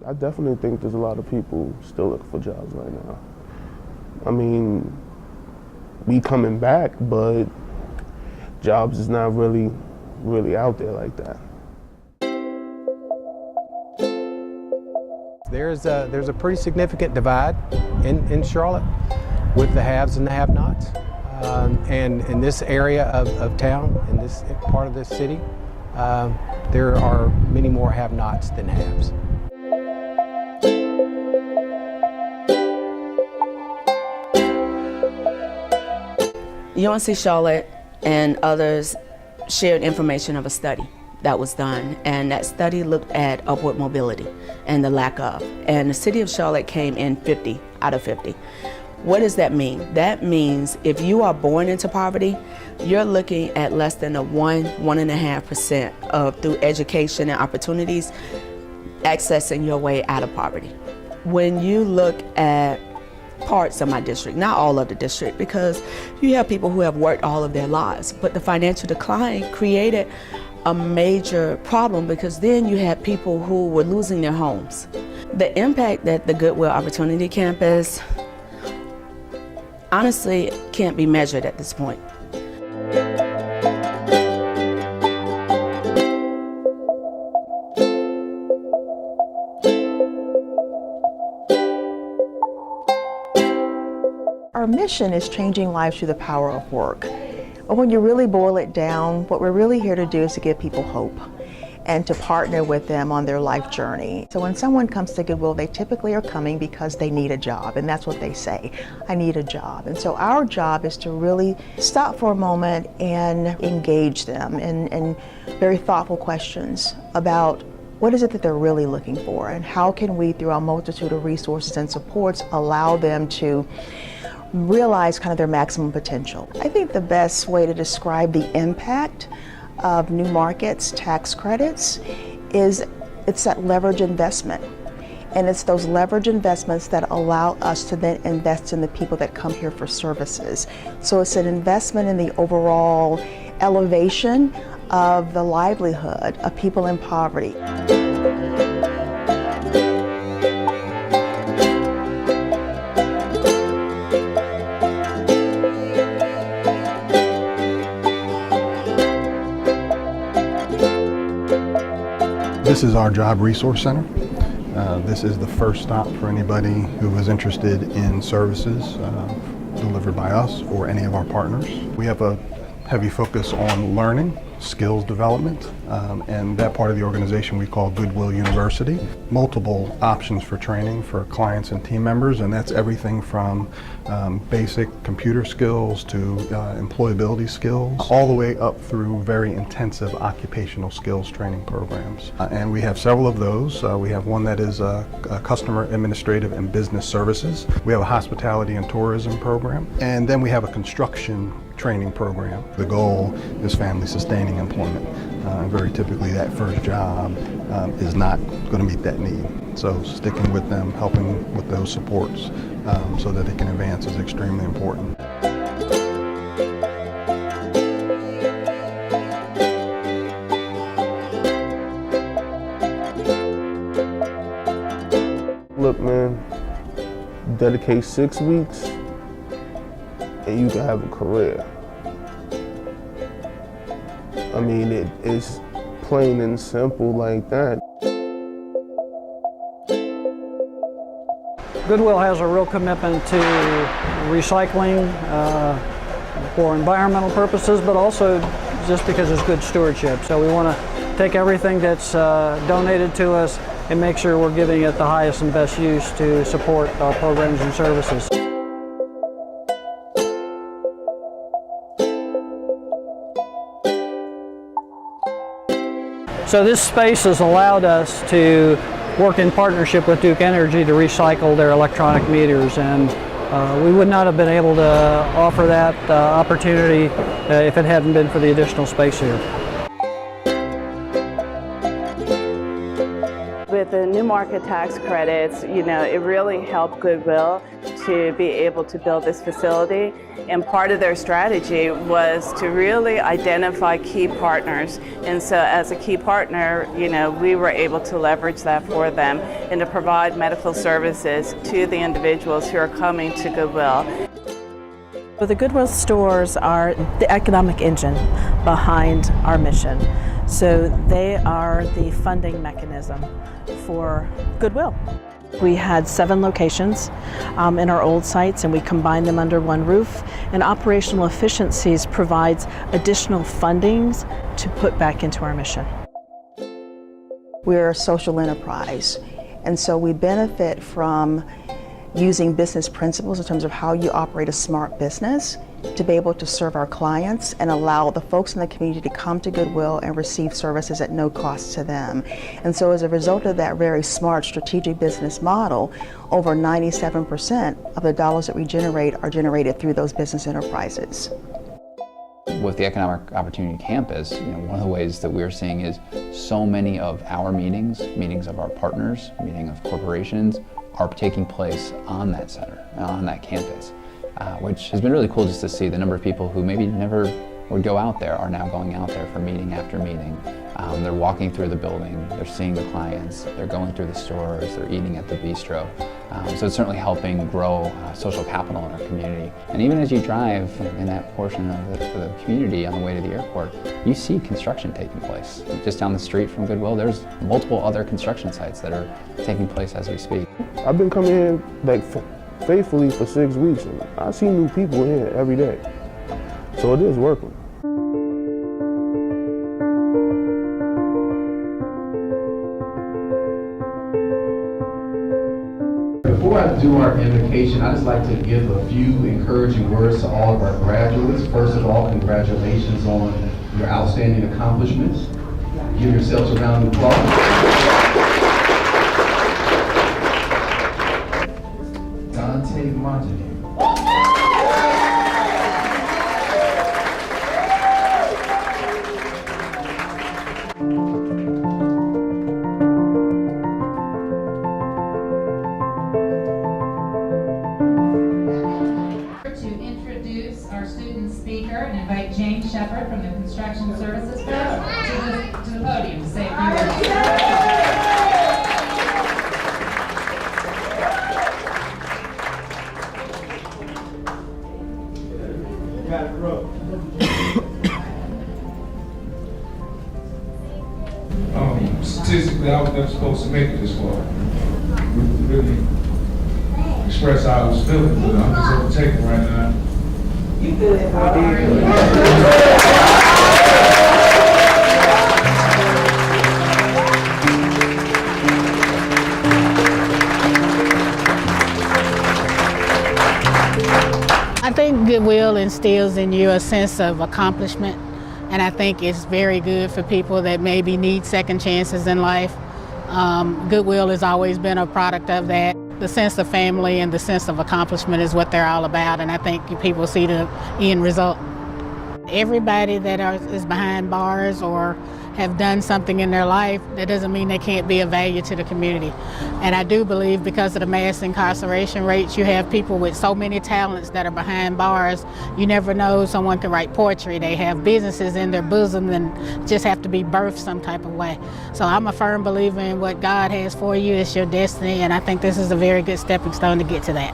I definitely think there's a lot of people still looking for jobs right now. I mean, we coming back, but jobs is not really out there like that. There's a pretty significant divide in Charlotte with the haves and the have-nots. And in this area of town, in this part of this city, there are many more have-nots than haves. UNC Charlotte and others shared information of a study that was done, and that study looked at upward mobility and the lack of. And the city of Charlotte came in 50 out of 50. What does that mean? That means if you are born into poverty, you're looking at less than a 1.5% of, through education and opportunities, accessing your way out of poverty. When you look at parts of my district, not all of the district, because you have people who have worked all of their lives, but the financial decline created a major problem because then you had people who were losing their homes. The impact that the Goodwill Opportunity Campus honestly can't be measured at this point. Our mission is changing lives through the power of work. But when you really boil it down, what we're really here to do is to give people hope and to partner with them on their life journey. So when someone comes to Goodwill, they typically are coming because they need a job, and that's what they say, I need a job. And so our job is to really stop for a moment and engage them in very thoughtful questions about what is it that they're really looking for, and how can we, through our multitude of resources and supports, allow them to realize kind of their maximum potential. I think the best way to describe the impact of new markets tax credits is it's that leverage investment. And it's those leverage investments that allow us to then invest in the people that come here for services. So it's an investment in the overall elevation of the livelihood of people in poverty. This is our Job Resource Center. This is the first stop for anybody who is interested in services delivered by us or any of our partners. We have a heavy focus on learning, skills development, and that part of the organization we call Goodwill University. Multiple options for training for clients and team members, and that's everything from basic computer skills to employability skills, all the way up through very intensive occupational skills training programs. And we have several of those. We have one that is customer administrative and business services. We have a hospitality and tourism program, and then we have a construction training program. The goal is family sustaining employment. Very typically that first job is not going to meet that need. So sticking with them, helping with those supports so that they can advance is extremely important. Look, man, dedicate 6 weeks and you can have a career. I mean, it's plain and simple like that. Goodwill has a real commitment to recycling for environmental purposes, but also just because it's good stewardship. So we want to take everything that's donated to us and make sure we're giving it the highest and best use to support our programs and services. So this space has allowed us to work in partnership with Duke Energy to recycle their electronic meters, and we would not have been able to offer that opportunity if it hadn't been for the additional space here. With the new market tax credits, you know, it really helped Goodwill to be able to build this facility. And part of their strategy was to really identify key partners. And so as a key partner, you know, we were able to leverage that for them and to provide medical services to the individuals who are coming to Goodwill. So the Goodwill stores are the economic engine behind our mission. So they are the funding mechanism for Goodwill. We had 7 locations in our old sites, and we combined them under one roof. And operational efficiencies provides additional fundings to put back into our mission. We're a social enterprise, and so we benefit from using business principles in terms of how you operate a smart business to be able to serve our clients and allow the folks in the community to come to Goodwill and receive services at no cost to them. And so as a result of that very smart strategic business model, over 97% of the dollars that we generate are generated through those business enterprises. With the Economic Opportunity Campus, you know, one of the ways that we're seeing is so many of our meetings of our partners, meetings of corporations, are taking place on that center, on that campus, which has been really cool just to see the number of people who maybe never would go out there are now going out there for meeting after meeting. They're walking through the building, they're seeing the clients, they're going through the stores, they're eating at the bistro. So it's certainly helping grow social capital in our community. And even as you drive in that portion of the community on the way to the airport, you see construction taking place. Just down the street from Goodwill, there's multiple other construction sites that are taking place as we speak. I've been coming in like faithfully for 6 weeks, and I see new people here every day. So it is working. Before I do our invocation, I'd just like to give a few encouraging words to all of our graduates. First of all, congratulations on your outstanding accomplishments. Give yourselves a round of applause. Dante Montague. And invite James Shepard from the Construction Services Group to the podium to say a few words. Statistically, I was never supposed to make it this far. Really express how I was feeling, but I'm just overtaken right now. You good. I think Goodwill instills in you a sense of accomplishment, and I think it's very good for people that maybe need second chances in life. Goodwill has always been a product of that. The sense of family and the sense of accomplishment is what they're all about, and I think people see the end result. Everybody that is behind bars or have done something in their life, that doesn't mean they can't be of value to the community. And I do believe because of the mass incarceration rates, you have people with so many talents that are behind bars. You never know, someone can write poetry, they have businesses in their bosom and just have to be birthed some type of way. So I'm a firm believer in what God has for you, it's your destiny, and I think this is a very good stepping stone to get to that.